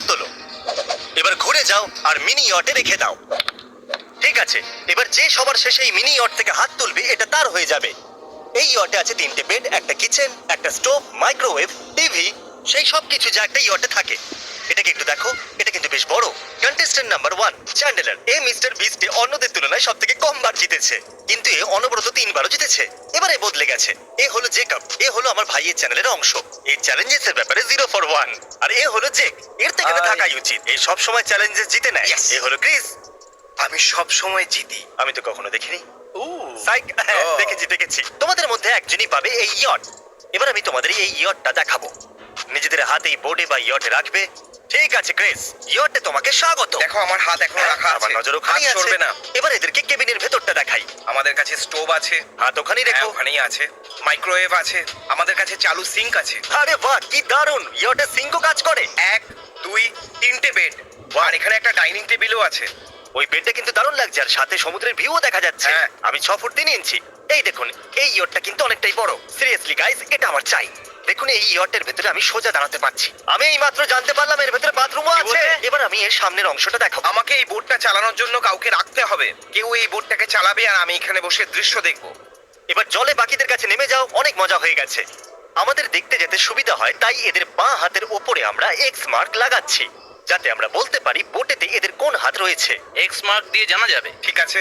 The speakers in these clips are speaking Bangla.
তোলো। এবার ঘুরে যাও আর মিনি ইয়টে রেখে দাও। ঠিক আছে, এবার যে সবার শেষে এই মিনি ইয়ট থেকে হাত তুলবে এটা তার হয়ে যাবে। এই ইয়টে আছে 3টে বেড, একটা কিচেন, একটা স্টোভ, মাইক্রোওয়েভ, টিভি, সেই সব কিছু যা একটা ইয়টে থাকে। এটাকে একটু দেখো, এটা কিন্তু বেশ বড়। Contestant number 1 Chandler. মিস্টার বিস্টে অন্যদের তুলনায় সব থেকে কম বার জিতেছে, কিন্তু এ অনবরত 3বারও জিতেছে। এবারে বদলে গেছে। এ হলো জেকব, এ হলো আমার ভাইয়ের চ্যানেলের অংশ। এই চ্যালেঞ্জেস এর ব্যাপারে 0 for 1। আর এ হলো জেক, এর থেকে থাকাই উচিত। এই সব সময় চ্যালেঞ্জেস জিতে নেয়। এ হলো ক্রিস। আমি সব সময় জিতি। আমি তো কখনো দেখিনি। সাইক, হ্যাঁ, দেখেছি। তোমাদের মধ্যে একজনই পাবে এই ইয়ট। এবার আমি তোমাদের এই ইয়টটা দেখাবো। নিজেদের হাতে এই বোর্ডে বা ইয়টে রাখবে। ঠিক আছে ক্রিস, ইয়টে তোমাকে স্বাগত। দেখো আমার হাত এখনো রাখা আমার আছে। নজর ওখানেই হাত আছে। সরবে না। এবার এদেরকে কেবিনের ভেতরটা দেখাই। আমাদের কাছে স্টোভ আছে। হাত ওখানেই হ্যাঁ, রেখো। ওখানেই আছে। মাইক্রোওয়েভ আছে। আমাদের কাছে চালু সিঙ্ক আছে। আরে বাহ, কি দারুণ! ইয়টে সিঙ্কও কাজ করে। 1 2 3টে বেড। আর এখানে একটা ডাইনিং টেবিলও আছে। ওই বেডটা কিন্তু দারুণ লাগছে, আর সাথে সমুদ্রের ভিউও দেখা যাচ্ছে। হ্যাঁ। আমি 6 ফুট 3 ইঞ্চি। এই দেখুন, এই ইয়টটা কিন্তু অনেকটাই বড়। সিরিয়াসলি গাইস, এটা আমার চাই। দেখুন, এই ইয়টের ভেতরে আমি সোজা দাঁড়াতে পারছি। আমি এই মাত্র জানতে পারলাম এর ভেতরে বাথরুমও আছে। এবার আমি এর সামনের অংশটা দেখাবো। আমাকে এই বোটটা চালানোর জন্য কাউকে রাখতে হবে। কেউ এই বোটটাকে চালাবে আর আমি এখানে বসে দৃশ্য দেখব। এবার জলে বাকিদের কাছে নেমে যাও। অনেক মজা হয়ে গেছে। আমাদের দেখতে যেতে সুবিধা হয়, তাই এদের বাঁ হাতের ওপরে আমরা এক্স মার্ক লাগাচ্ছি, যাতে আমরা বলতে পারি বোটেতে এদের কোন হাত রয়েছে। এক্স মার্ক দিয়ে জানা যাবে। ঠিক আছে।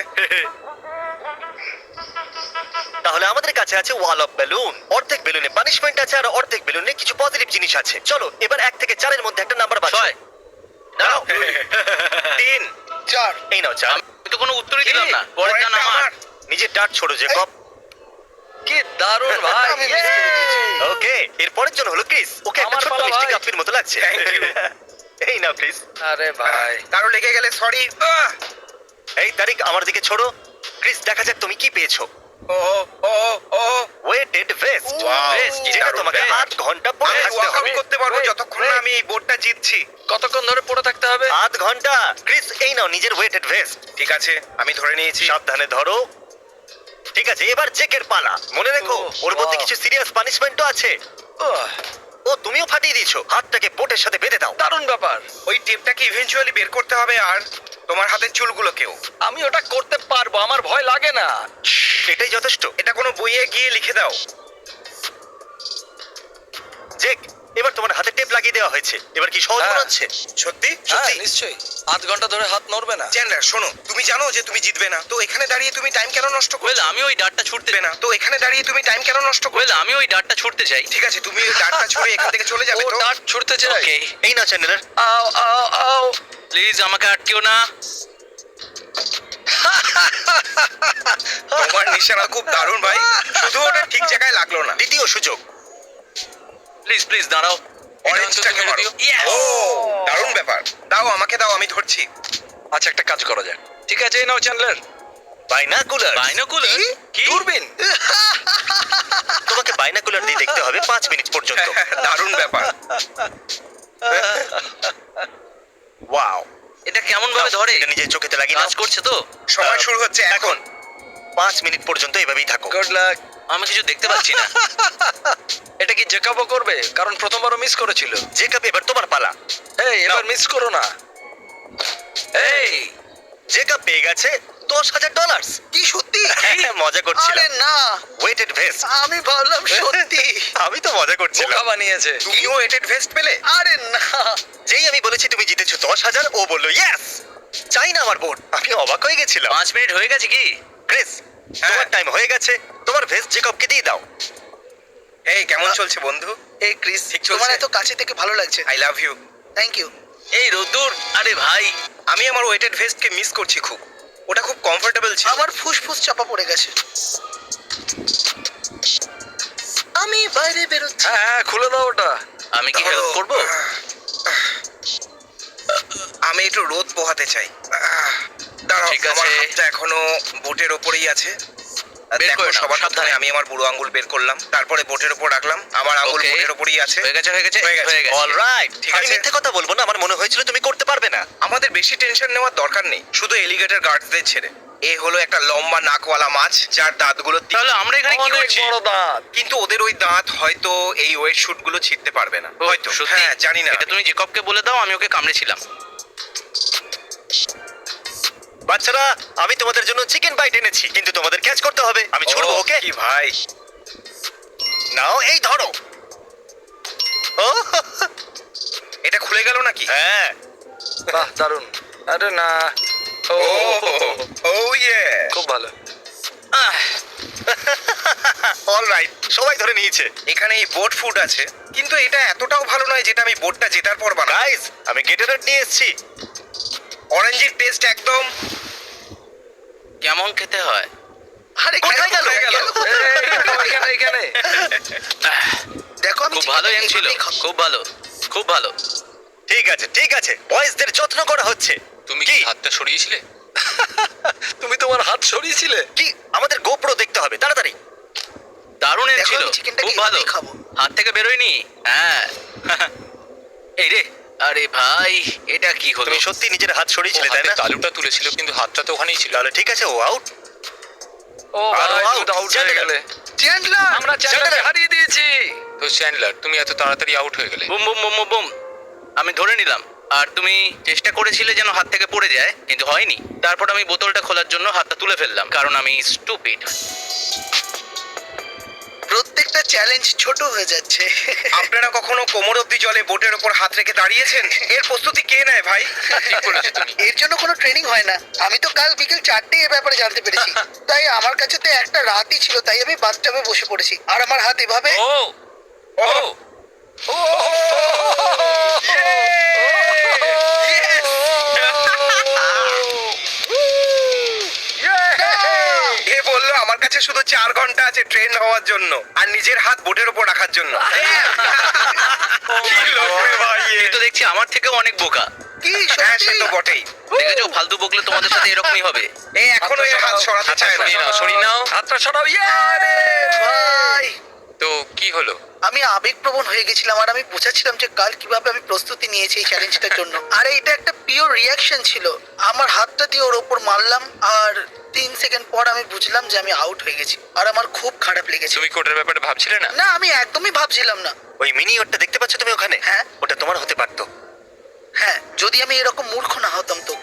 তাহলে আমাদের কাছে আছে ওয়াল অফ বেলুন। অর্ধেক বেলুনে পানিশমেন্ট আছে আর অর্ধেক বেলুনে কিছু পজিটিভ জিনিস আছে। চলো এবার 1 থেকে 4 এর মধ্যে একটা নাম্বার বাছো। 6 দাঁড়াও 3 4 এই নাও 4। আমি তো কোনো উত্তরই দিলাম না। পরের পরেরটা টান আমার। নিজের ডার্ট ছোড়ো জেকব। কি দারুণ ভাই। আমি miss করে দিয়েছি। ওকে, এর পরের জন হলো ক্রিস। ওকে একটা আমার ছোট্ট পালা মিষ্টি ভাই। কাপির মতো লাগছে। Thank you. এই নাও ক্রিস। আরে ভাই। কারো লেগে গেলে সরি। এই তারিক আমার দিকে ছোড়ো। ক্রিস, দেখা যাক তুমি কি পেয়েছো। ও ও ও ওয়েটেড ভেস্ট। Wow, ভেস্ট কি যেটা দারুণ তোমাকে vest। 8 ঘন্টা পরে আমি থাকতে ওয়ার্কআউট হবে। করতে পারবো যতক্ষণ না আমি এই বোটটা জিতছি। কতক্ষণ ধরে পড়ে থাকতে হবে? 8 ঘন্টা। ক্রিস, এই নাও নিজের ওয়েটেড ভেস্ট। ঠিক আছে, আমি ধরে নিয়েছি। সাবধানে ধরো। ঠিক আছে, এবার জেকের পালা। মনে রেখো, ওর মধ্যে কিছু সিরিয়াস পানিশমেন্টও আছে। ও, তুমিও ফাটিয়ে দিয়েছো। হাতটাকে বোটের সাথে বেঁধে দাও। দারুণ ব্যাপার। ওই টেপটাকে ইভেন্চুয়ালি বের করতে হবে আর তোমার হাতের চুলগুলোকেও। আমি ওটা করতে পারবো, আমার ভয় লাগে না। এটাই যথেষ্ট। এটা কোনো বইয়ে গিয়ে লিখে দাও। জেক, এবার তোমার হাতে টেপ লাগিয়ে দেওয়া হয়েছে। এবার কি সহজ মনে হ্যাঁ। হচ্ছে? সত্যি হ্যাঁ সত্যি। নিশ্চয়ই। 8 ঘন্টা ধরে হাত নড়বে না। চ্যান্ডলার শোনো, তুমি জানো যে তুমি জিতবে না, তো এখানে দাঁড়িয়ে তুমি টাইম কেন নষ্ট ওয়েল করছো? আমি ওই ডাটটা ছুটতে জিতবে না, তো এখানে দাঁড়িয়ে তুমি টাইম কেন নষ্ট ওয়েল করছো? আমি ওই ডাটটা ছুটতে চাই। ঠিক আছে, তুমি ওই ডাটটা ছুঁড়ে এখান থেকে চলে যাবে ও তো। ডাট ছুটতে চাই। ওকে। এই নাও চ্যান্ডেলার। আও আও আও। প্লিজ আমাকে আটকিও না। তোমার নিশানা খুব দারুণ ভাই, শুধু ওটা ঠিক জায়গায় লাগলো না। দ্বিতীয় সুযোগ। প্লিজ প্লিজ দাঁড়াও। অরেঞ্জটাকে মারো। ও দারুণ ব্যাপার। দাও আমাকে দাও, আমি ধরছি। আচ্ছা একটা কাজ করা যাক। ঠিক আছে এই নাও চ্যান্ডলার। বাইনাকুলার। বাইনোকুলার? কি? দূরবীন। তোমাকে বাইনাকুলার দিয়ে দেখতে হবে 5 মিনিট পর্যন্ত। দারুণ ব্যাপার। ওয়াও, এটা কেমন ভাবে ধরে? এটা নিজের চোখেতে লাগিয়ে কাজ নাও। করছে তো? সময় শুরু হচ্ছে এখন। 5 মিনিট পর্যন্ত এভাবেই থাকো। Good luck. আমি কিছু দেখতে পাচ্ছি না। এটা কি জেকাবও করবে? কারণ প্রথমবারও মিস করেছিল। জেকব, এবার তোমার পালা। এই এবার মিস করো না। এই জেকব পেয়ে গেছে $10,000। কি সত্যি? মজা করছিলাম। আরে না, ওয়েটেড ভেস্ট। আমি ভাবলাম সত্যি। আমি তো মজা করছিলাম। বোকা বানিয়েছে। তুমিও এটেড ভেস্ট পেলে? আরে না। যেই আমি বলেছি তুমি জিতেছো 10,000, ও বললো ইয়েস। চাই না আমার বোর্ড। আমি অবাক হয়ে গেছিলাম। 5 মিনিট হয়ে গেছে কি? ক্রিস, তোমার টাইম হয়ে গেছে। তোমার ভেস্ট জেকবকে দিয়ে দাও। এই কেমন চলছে বন্ধু? এই ক্রিস ঠিক চলছে? তোমার এত কাছে থেকে ভালো লাগছে। I love you. Thank you. এই রোদ্দুর। আরে ভাই আমি আমার ওয়েটেড ভেস্টকে মিস করছি খুব। ওটা খুব কমফোর্টেবল ছিল। আমার ফুসফুস চাপা পড়ে গেছে। আমি বাইরে বেরোচ্ছি। হ্যাঁ খুলে দাও ওটা। আমি কি হেল্প করব? আমি একটু রোদ পোহাতে চাই। দাঁড়াও, ঠিক আমার আছে। হাতটা এখনো বোটের ওপরেই আছে। বের দেখো, করে নাও, সবার প্রথমে সাবধানে। আমি আমার বুড়ো আঙ্গুল বের করলাম, তারপরে বোটের উপর রাখলাম। আমার আঙ্গুল Okay. বোটের উপরই আছে। হয়ে গেছে হয়ে গেছে হয়ে গেছে। হয়ে গেছে। অলরাইট, ঠিক আমি আছে। মিথ্যে কথা বলবো না। আমার মনে হয়েছিল তুমি করতে পারবে না। আমাদের বেশি টেনশন নেওয়ার দরকার নেই, শুধু এলিগেটর গার্ডসদের ছেড়ে। এ হলো একটা লম্বা নাকওয়ালা মাছ যার দাঁতগুলো তাহলে আমরা এখানে কি অনেক করছি? বড় দাঁত। কিন্তু ওদের ওই দাঁত হয়তো এই ওয়েট শুট গুলো ছিঁড়তে পারবে না ও, হয়তো সত্যি? হ্যাঁ জানি না এটা তুমি জেকবকে বলে দাও, আমি ওকে কামড়েছিলাম। বাচ্চারা, আমি তোমাদের জন্য চিকেন বাইট এনেছি, কিন্তু তোমাদের ক্যাচ করতে হবে। আমি ছুড়বো, ও, ওকে? কি ভাই নাও, এই ধরো। ও, এটা খুলে গেল নাকি হ্যাঁ। বাহ, দারুণ। আরে না। ও, ও ইয়ে খুব ভালো। অলরাইট, সবাই ধরে নিয়েছে। এখানে এই বোট ফুড আছে কিন্তু এটা এতটাও ভালো নয় যেটা আমি বোটটা জেতার পর বানাবো গাইস, আমি গেটারেট নিয়ে এসেছি। অরেঞ্জের টেস্ট একদম কেমন খেতে হয়? আরে কোথায় গেল? এখানে এখানে। দেখো খুব ভালো এম ছিল, খুব ভালো, খুব ভালো। ঠিক আছে, ঠিক আছে, বয়েজদের যত্ন করা হচ্ছে। তুমি কি কি হাতটা সরিয়েছিলে? তুমি তোমার হাত সরিয়েছিলে? কি আমাদের গোপ্রো দেখতে হবে, তাড়াতাড়ি। দারুণ এম দেখো, ছিল, আমি চিকেনটাকে খুব ভালো। এভাবেই খাবো। হাত থেকে বেরোয়নি। হ্যাঁ। এই রে, আরে ভাই, এটা কি হলো? তুমি সত্যি নিজের হাত ও সরিয়েছিলে, তাই হাতে না? তালুটা তুলেছিল কিন্তু হাতটা তো ওখানেই ছিল। তাহলে ঠিক আছে, ও আউট। ও আরো ভাই, out, তুমি আউট হয়ে চ্যান্ডেলার। গেলে। চ্যান্ডলার আমরা চ্যান্ডেলারকে হারিয়ে দিয়েছি। তো চ্যান্ডলার, তুমি এত তাড়াতাড়ি আউট হয়ে গেলে। Boom boom boom boom boom. আমি ধরে নিলাম, আর তুমি চেষ্টা করেছিলে যেন হাত থেকে পড়ে যায়, কিন্তু হয়নি। তারপর আমি বোতলটা খোলার জন্য হাতটা তুলে ফেললাম, কারণ আমি স্টুপিড। প্রত্যেকটা চ্যালেঞ্জ ছোট হয়ে যাচ্ছে। আপনারা কখনো কোমর অব্দি জলে বোটের ওপর হাত রেখে দাঁড়িয়েছেন এর প্রস্তুতি কে নেয় ভাই ঠিক বলেছো তুমি। এর জন্য কোনো ট্রেনিং হয় না। আমি তো কাল বিকেল 4টে এ ব্যাপারে জানতে পেরেছি। তাই আমার কাছে তো একটা রাতই ছিল, তাই আমি বাথটাবে বসে পড়েছি আর আমার হাত এভাবে। ও ও এ বললো আমার কাছে শুধু 4 ঘন্টা আছে ট্রেন হওয়ার জন্য আর নিজের হাত বোটের ওপর রাখার জন্য কি লোক রে ভাই এ। এই তো দেখছি আমার থেকেও অনেক বোকা। কি হ্যাঁ সে সত্যি? তো বটেই দেখেছো, ফালতু বকলে তোমাদের সাথে এরকমই হবে। এ এখনো এর হাত সরাতে চায় না সরিয়ে নাও, সরিয়ে নাও। হাতটা সরাও। ইয়ে রে ভাই। তো কি হলো? আমি আবেগপ্রবণ হয়ে গেছিলাম আর আমি বুঝাচ্ছিলাম যে কাল কিভাবে আমি প্রস্তুতি নিয়েছি এই চ্যালেঞ্জটার জন্য। আর এটা একটা পিওর রিয়াকশন ছিল। আমার হাতটা দিয়ে ওর ওপর মারলাম আর 3 সেকেন্ড পর আমি বুঝলাম যে আমি আউট হয়ে গেছি আর আমার খুব খারাপ লেগেছে। তুমি কোটার ব্যাপারে ভাবছিলে না? না, আমি একদমই ভাবছিলাম না। ওই মিনি ইয়টটা দেখতে পাচ্ছ তুমি ওখানে? হ্যাঁ। ওটা তোমার হতে পারতো। হ্যাঁ, যদি আমি এরকম মূর্খ না হতাম তো।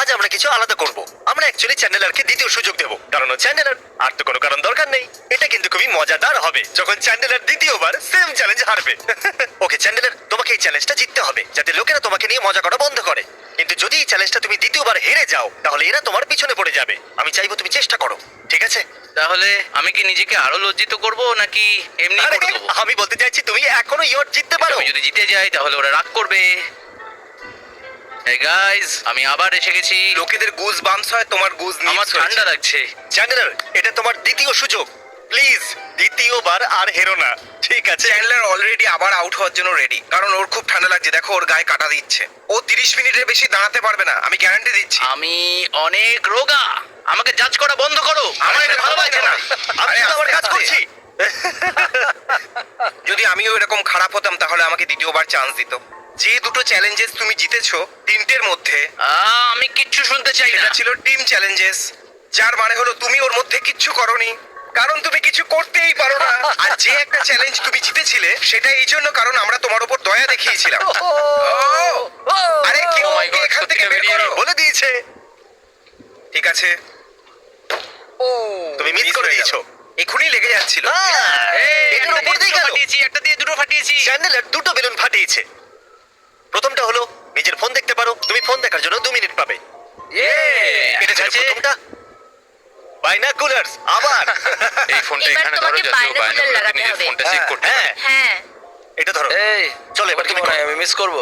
আজ আমরা কিছু আলাদা করব। আমরা অ্যাকচুয়ালি চ্যান্ডেলারকে দ্বিতীয় সুযোগ দেব, কারণ ও চ্যান্ডেলার। আর তো কোনো কারণ দরকার নেই। এটা কিন্তু খুবই মজাদার হবে যখন চ্যান্ডেলার দ্বিতীয়বার সেম চ্যালেঞ্জ হারবে। ওকে চ্যান্ডেলার, তোমাকে এই চ্যালেঞ্জটা জিততে হবে যাতে লোকেরা তোমাকে নিয়ে মজা করা বন্ধ করে। কিন্তু যদি এই চ্যালেঞ্জটা তুমি দ্বিতীয়বার হেরে যাও তাহলে এরা তোমার পিছনে পড়ে যাবে। আমি চাইবো তুমি চেষ্টা করো, ঠিক আছে? তাহলে আমি কি নিজেকে আরো লজ্জিত করব নাকি এমনি আরে, করে দেবো? আমি বলতে চাইছি তুমি এখনো ইয়ট জিততে পারো। আমি যদি জিতে যাই তাহলে ওরা রাগ করবে। এই গাইস, আমি আবার এসে গেছি। লোকেদের গুজ বাম্পস হয় তোমার গুজ আমার ঠান্ডা লাগছে। চ্যান্ডেলার, এটা তোমার দ্বিতীয় সুযোগ। প্লিজ দ্বিতীয়বার আর হেরো না, ঠিক আছে? চ্যান্ডলার অলরেডি আবার আউট হওয়ার জন্য রেডি কারণ ওর খুব ঠান্ডা লাগছে দেখো ওর গায়ে কাটা দিচ্ছে ও 30 মিনিটের বেশি দাঁড়াতে পারবে না আমি গ্যারান্টি দিচ্ছি আমি অনেক রোগা, আমাকে জাজ করা বন্ধ করো। আমার এটা ভালো লাগছে না। আমি আরে, তো আমার কাজ আস্তে, করছি। যদি আমিও এরকম খারাপ হতাম তাহলে আমাকে দ্বিতীয়বার চান্স দিত যে দুটো চ্যালেঞ্জেস তুমি জিতেছো 3টের মধ্যে আমি কিচ্ছু শুনতে চাই না। এটা ছিল টিম চ্যালেঞ্জেস যার মানে হলো তুমি ওর মধ্যে কিচ্ছু করনি কারণ তুমি কিছু করতেই পারো না আর যে একটা চ্যালেঞ্জ তুমি জিতেছিলে সেটা এই জন্য কারণ আমরা তোমার উপর দয়া দেখিয়েছিলাম আরে কেউ Oh my ওকে God, এখান থেকে সত্যিটা বের বেরিয়ে করো এলো। বলে দিয়েছে, ঠিক আছে তুমি মিস করে দিয়েছো। এখনই লেগে যাচ্ছিল এটার উপর দিয়ে গেল। একটা দিয়ে দুটো ফাটিয়েছি। চ্যান্ডেলার দুটো বেলুন ফাটিয়েছে। প্রথমটা হলো নিজের ফোন দেখতে পারো, তুমি ফোন দেখার জন্য 2 মিনিট পাবে। এটা ছিল আছে। প্রথমটা। বাইনাকুলার্স আবার। এই ফোনটা এবার এখানে ধরো তোমাকে যাতে ও binocular বাইরে লাগাতে নিজের হবে। ফোনটা চেক করতে হ্যাঁ, পারে। হ্যাঁ, এটা ধরো। এই, চলো এবার তুমি মনে হয় করো। আমি মিস করব।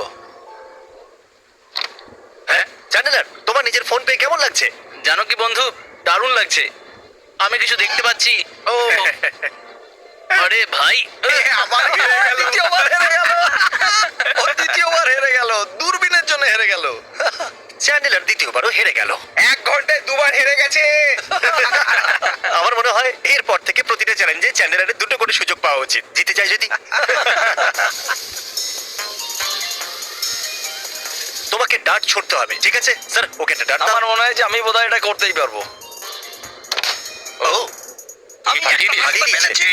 হ্যাঁ চ্যান্ডেলার, তোমার নিজের ফোন পেয়ে কেমন লাগছে? জানো কি বন্ধু, দারুণ লাগছে। আমি কিছু দেখতে পাচ্ছি। ও আরে ভাই, আবার হেরে গেল। দ্বিতীয়বার হেরে গেল। ও দ্বিতীয়বার হেরে গেল, দূরবীনের জন্য হেরে গেল। চ্যান্ডেলার দ্বিতীয়বারও হেরে গেল। 1 ঘন্টায় 2বার হেরে গেছে আমার মনে হয় এরপর থেকে প্রতিটা চ্যালেঞ্জে চ্যান্ডেলারের 2টো করে সুযোগ পাওয়া উচিত, জিতে যায় যদি। তোমাকে ডার্ট ছুটতে হবে, ঠিক আছে স্যার? ওকে একটা ডার্ট দাও। আমার মনে হয় যে আমি বোধহয় এটা করতেই পারবো। ও তুমি ফাটিয়ে দিয়েছো। ভাগিয়ে দিয়েছে।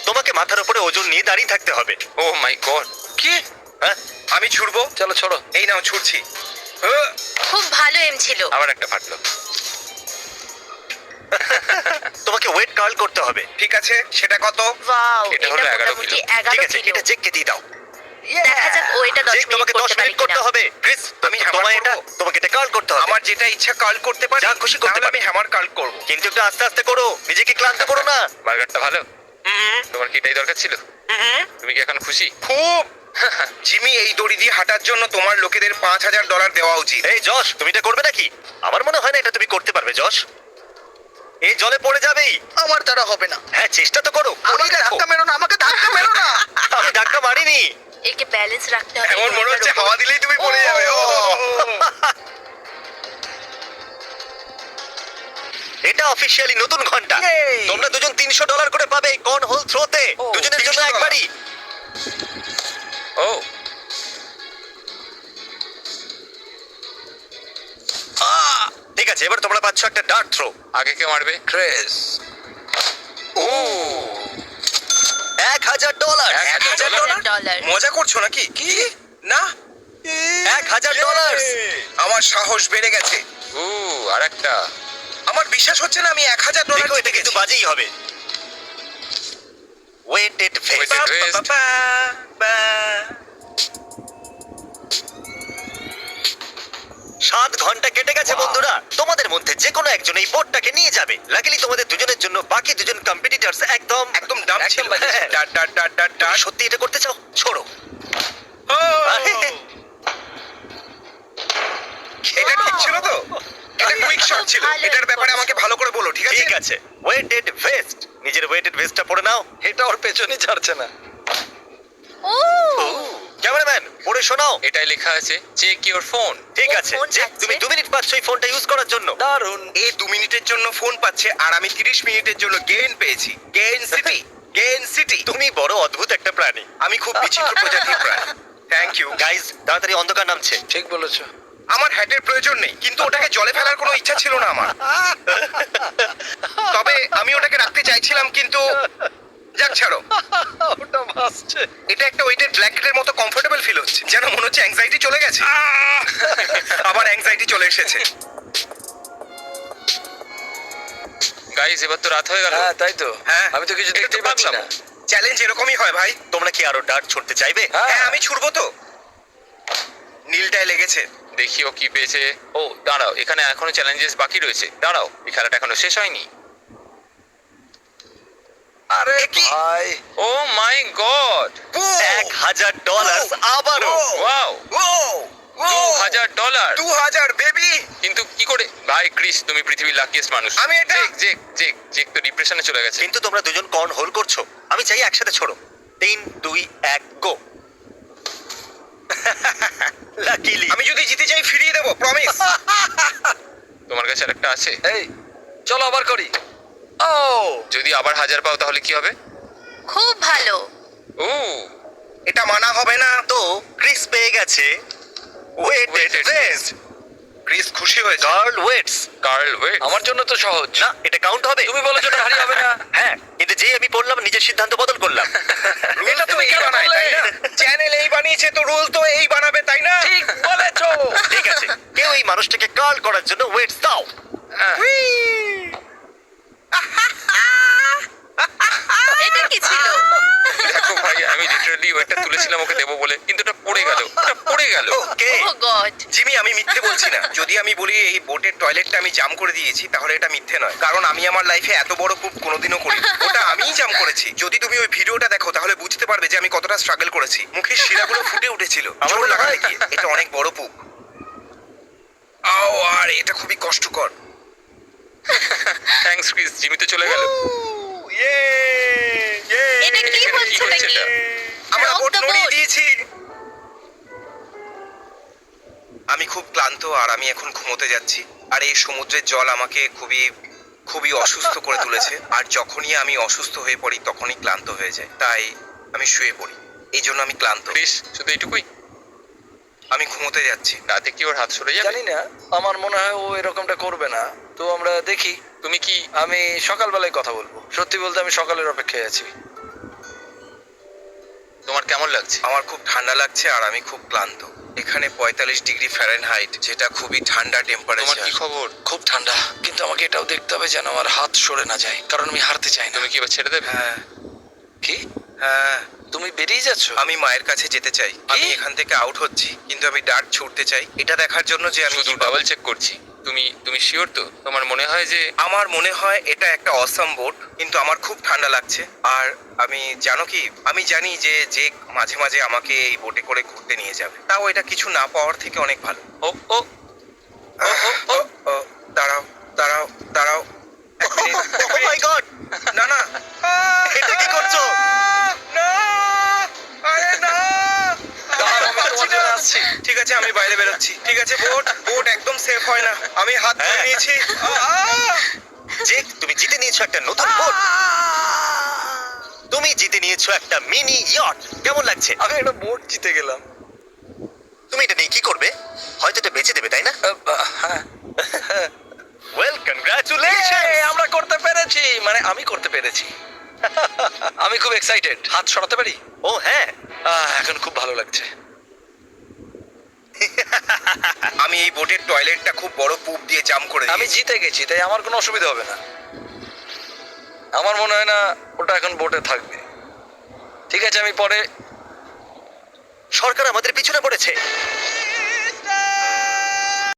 তোমাকে মাথার উপরে ওজন নিয়ে দাঁড়িয়ে থাকতে হবে। ও মাই গড। কি? হ্যাঁ, আমি ছুড়বো? চলো ছড়ো। এই নাও ছুড়ছি। খুব ভালো এম ছিল। আবার একটা ফাটলো। তোমাকে ওয়েট কার্ল করতে হবে। ঠিক আছে, সেটা কত? ওয়াও, এটা এটা হলো 11 মোটামুটি কিলো। 11 ঠিক আছে, কিলো। এটা জেককে দিয়ে দাও। দেখা যাক ও এটা 10 জেক, মিনিট তোমাকে 10 করতে পারে মিনিট করতে কিনা। হবে। ক্রিস, আমি hammer তোমায় এটা করবো। তোমাকে এটা কার্ল করতে হবে। আমার যেটা ইচ্ছা কার্ল করতে পারি, যা খুশি করতে তাহলে পারবে। আমি হ্যামার কার্ল করব। কিন্তু একটু আস্তে আস্তে করো, নিজেকে ক্লান্ত করো না। বার্গারটা ভালো। তোমার কি এটাই দরকার ছিল? তুমি কি এখন খুশি? খুব। জিমি, এই দড়ি দিয়ে হাঁটার জন্য তোমার লোকেদের $5,000 দেওয়া উচিত। এই যশ, তুমি এটা করবে নাকি? আমার মনে হয় না এটা তুমি করতে পারবে যশ। এই জলে পড়ে যাবেই। আমার দ্বারা হবে না। হ্যাঁ, চেষ্টা তো করো। আমাকে করেই দেখো। ধাক্কা মেরো না, আমাকে ধাক্কা মেরো না। আমি ধাক্কা মারিনি। একে ব্যালেন্স রাখতে হবে। এমন মনে হচ্ছে হাওয়া দিলেই তুমি পড়ে যাবে। ও এটা অফিসিয়ালি নতুন ঘন্টা। Yay! তোমরা দুজন $300 করে পাবে কর্ন হোল থ্রোতে। দুজনের জন্য $300 একবারই। ও ঠিক আছে, এবার তোমরা পাচ্ছ একটা ডার্ট থ্রো। আগে কে মারবে? ক্রেস। ও $1,000। $1,000 মজা করছো নাকি? কি? না, $1,000। আমার সাহস বেড়ে গেছে। ও আরেকটা। আমার বিশ্বাস হচ্ছে না আমি $1,000 দেখো, এটা কিন্তু বাজেই হবে। Weighted face. Weighted vest। 7 ঘন্টা কেটে গেছে বন্ধুরা। তোমাদের মধ্যে যে কোনো একজন এই বোর্ডটাকে নিয়ে যাবে। লাকিলি তোমাদের দুজনের জন্য বাকি দুজন কম্পিটিটরস একদম একদম ডাম ছিল। বাজে ছিল। ডাট ডাট ডাট ডাট তুমি ডাট। সত্যি এটা করতে চাও? ছোড়ো। এটা ঠিক ছিল তো? এটা কুইক শট ছিল। ভালো এটার ব্যাপারে করেছো। আমাকে ভালো করে বলো, ঠিক আছে? ঠিক আছে, ওয়েটেড ভেস্ট। নিজের ওয়েটেড ভেস্টটা পরে নাও। এটা ওর পেছনই ছাড়ছে না। ও ক্যামেরাম্যান, পড়ে শোনাও। এটাই লেখা আছে চেক ইওর ফোন। ঠিক ও আছে, ফোন যে চাচ্ছে। তুমি 2 মিনিট পাচ্ছ এই ফোনটা ইউজ করার জন্য। দারুণ। এ 2 মিনিটের জন্য ফোন পাচ্ছে আর আমি 30 মিনিটের জন্য গেইন পেয়েছি। Gain city, gain city. তুমি বড় অদ্ভুত একটা প্রাণী। আমি খুব বিচিত্র প্রজাতির প্রাণী। Thank you. গাইস, তাড়াতাড়ি অন্ধকার নামছে। ঠিক বলেছো। আমার হ্যাটের প্রয়োজন নেই, কিন্তু ওটাকে জলে ফেলার কোনো ইচ্ছা ছিল না আমার। তবে আমি ওটাকে রাখতে চাইছিলাম, কিন্তু যাক ছাড়ো। ওটা ভাসছে। এটা একটা ওয়েটেড ব্ল্যাঙ্কেটের মতো কমফোর্টেবল ফিল হচ্ছে, যেন মনে হচ্ছে অ্যাংজাইটি চলে গেছে। আবার অ্যাংজাইটি চলে এসেছে। গাইস এবার তো রাত হয়ে গেল। হ্যাঁ তাই তো। হ্যাঁ। আমি তো কিছু এটা তো দেখতেই পাচ্ছি পাগলামো। না। চ্যালেঞ্জ এরকমই হয় ভাই। তোমরা কি আরো ডার্ট ছুটতে চাইবে? হ্যাঁ, আমি ছুড়বো তো। নীলটায় লেগেছে। দেখি ও কি পেয়েছে। ও দাঁড়াও, এখানে এখনো চ্যালেঞ্জেস বাকি রয়েছে। দাঁড়াও, এই খেলাটা এখনো শেষ হয়নি। আরে এ কি? ভাই। ও মাই গড। $1,000 আবারও। ওয়াও, ও $2,000। 2000 বেবি। কিন্তু কি করে? ভাই ক্রিস, তুমি পৃথিবীর লাকিয়েস্ট মানুষ। আমি এটা- জেক জেক জেক জেক তো ডিপ্রেশনে চলে গেছে। কিন্তু তোমরা দুজন কর্ন হোল করছো। আমি চাই একসাথে ছোড়ো। 3, 2, 1 গো। লাকিলি আমি যদি জিতে যাই ফিরিয়ে দেবো, প্রমিস। তোমার কাছে আরেকটা আছে? এই চলো আবার করি। ও যদি আবার 1000 পাও তাহলে কি হবে? খুব ভালো। ও এটা মানা হবে না। তো ক্রিস পেয়ে গেছে ওয়েটেড Weighted ভেস্ট। ক্রিস খুশি হয়েছে। Girl waits. Carl wait. আমার জন্য তো সহজ। না, এটা কাউন্ট হবে। তুমি বলেছো এটা ভারী হবে না। হ্যাঁ, কিন্তু যেই আমি বললাম নিজের সিদ্ধান্ত বদল করলাম। এটা তুমি কেন বানায়, বললে? তাই না? চ্যানেল এই বানিয়েছে তো রুল তো এই বানাবে, তাই না? ঠিক বলেছো। ঠিক আছে, কেউ এই মানুষটাকে কার্ল করার জন্য ওয়েটস দাও। এটা কি ছিল? দেখো ভাই, আমি লিটারালি ওটা তুলেছিলাম ওকে দেবো বলে, কিন্তু ওটা পড়ে গেল। ওটা পড়ে গেল। ওকে, ও গড। জিমি, আমি মিথ্যে বলছি না। যদি আমি বলি এই বোটের টয়লেটটা আমি জাম করে দিয়েছি, তাহলে এটা মিথ্যে নয়। কারণ আমি আমার লাইফে এত বড় পুপ কোনোদিনও করি। ওটা আমিই জাম করেছি। যদি তুমি ওই ভিডিওটা দেখো তাহলে বুঝতে পারবে যে আমি কতটা স্ট্রাগল করেছি। মুখের শিরাগুলো ফুটে উঠেছিল আমার জোর মনে লাগাতে হয়- গিয়ে। এটা অনেক বড় পুপ। আর এটা খুবই কষ্টকর। থ্যাঙ্কস ক্রিস, জিমি তো চলে গেল। এটা কি এখানে হচ্ছে কি হচ্ছে নাকি? এটা? আমরা Rock বোট the নড়িয়ে boat. দিয়েছি। আমি খুব ক্লান্ত আর আমি এখন ঘুমোতে যাচ্ছি। আর এই সমুদ্রের জল আমাকে খুবই খুবই অসুস্থ করে তুলেছে। আর যখনই আমি অসুস্থ হয়ে পড়ি তখনই ক্লান্ত হয়ে যায়। তাই আমি শুয়ে পড়ি। এই জন্য আমি ক্লান্ত। ক্রিস, শুধু এইটুকুই? আমি ঘুমোতে যাচ্ছি। রাতে কি ওর হাত সরে যাবে? জানি না, আমার মনে হয় ও এরকমটা করবে না। তো আমরা দেখি। তুমি কি আমি সকালবেলায় কথা বলবো। সত্যি বলতে আমি সকালের অপেক্ষায় আছি। তোমার কেমন লাগছে? আমার খুব ঠান্ডা লাগছে আর আমি খুব ক্লান্ত। এখানে 45 ডিগ্রি ফ্যারেনহাইট, যেটা খুবই ঠান্ডা তোমার টেম্পারেচার। কি খবর? খুব ঠান্ডা, কিন্তু আমাকে এটাও দেখতে হবে যেন আমার হাত সরে না যায়, কারণ আমি হারতে চাই না। তুমি কি এবার ছেড়ে দেবে? হ্যাঁ কি? হ্যাঁ, তুমি বেরিয়ে যাচ্ছ? আমি মায়ের কাছে যেতে চাই। আমি এখান থেকে আউট হচ্ছি, কিন্তু আমি ডার্ট ছুটতে চাই, এটা দেখার জন্য যে আমি শুধু কি পাবো। ডাবল চেক করছি। তুমি শিওর তো? তোমার মনে হয় যে আমার মনে হয় এটা একটা অসাম বোট, কিন্তু আমার খুব ঠান্ডা লাগছে। আর আমি জানো কি, আমি জানি যে যে মাঝে মাঝে আমাকে এই বোটে করে ঘুরতে নিয়ে যাবে, তাও এটা কিছু না পাওয়ার থেকে অনেক ভালো। ও ও ও, দাঁড়াও দাঁড়াও দাঁড়াও, এক মিনিট, এক ও মাই মিনিট। গড, না না, এটা কি করছো? না, আরে না, দাঁড়াও, আমি তোমার পারছি না। জন্য আসছি। ঠিক আছে, আমি বাইরে বেরোচ্ছি। ঠিক আছে, বোট একদম সেফ হয় না। আমি হাত ধরে হ্যাঁ। নিয়েছি। যে তুমি জিতে নিয়েছো একটা নতুন বোট, তুমি জিতে নিয়েছো একটা মিনি ইয়ট। কেমন লাগছে? আমি একটা বোট জিতে গেলাম। তুমি এটা নিয়ে কি করবে? হয়তো এটা বেচে দেবে, তাই না? হ্যাঁ, ওয়েল, কনগ্রাচুলেশন। আমরা করতে পেরেছি, মানে আমি করতে পেরেছি। আমি খুব এক্সাইটেড। হাত সরাতে পারি? ও হ্যাঁ, এখন খুব ভালো লাগছে। আমি এই বোটের টয়লেটটা খুব বড় পুপ দিয়ে জাম করে আমি দিয়েছি। জিতে গেছি, তাই আমার কোনো অসুবিধা হবে না। আমার মনে হয় না ওটা এখন বোটে থাকবে। ঠিক আছে, আমি পরে সরকার আমাদের পিছনে পড়েছে।